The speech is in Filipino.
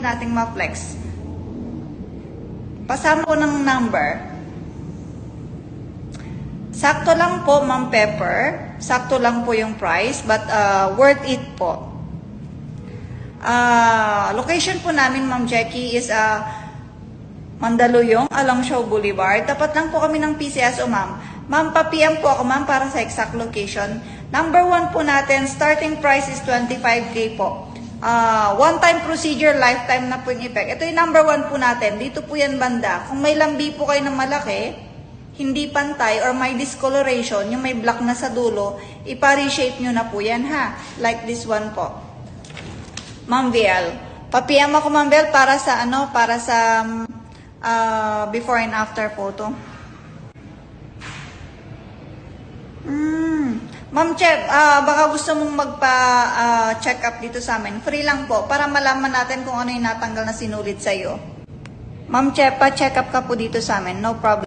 nating ma-flex. Pasama ko ng number. Sakto lang po, Ma'am Pepper. Sakto lang po yung price, but worth it po. Location po namin, Ma'am Jackie, is Mandaluyong, along Shaw Boulevard. Tapat lang po kami ng PCSO, ma'am. Ma'am, pa-PM po ako, ma'am, para sa exact location. Number 1 po natin, starting price is 25K po. One-time procedure, lifetime na po yung effect. Ito yung number 1 po natin. Dito po yan banda. Kung may lambi po kayo ng malaki, hindi pantay, or may discoloration, yung may black na sa dulo, ipa-reshape nyo na po yan, ha? Like this one po. Ma'am Viel. Pa-PM ako, Ma'am Viel, para sa before and after photo. Ma'am Chef, baka gusto mong magpa-check up dito sa amin. Free lang po, para malaman natin kung ano yung natanggal na sinulit sa'yo. Ma'am Chef, pa-check up ka po dito sa amin. No problem.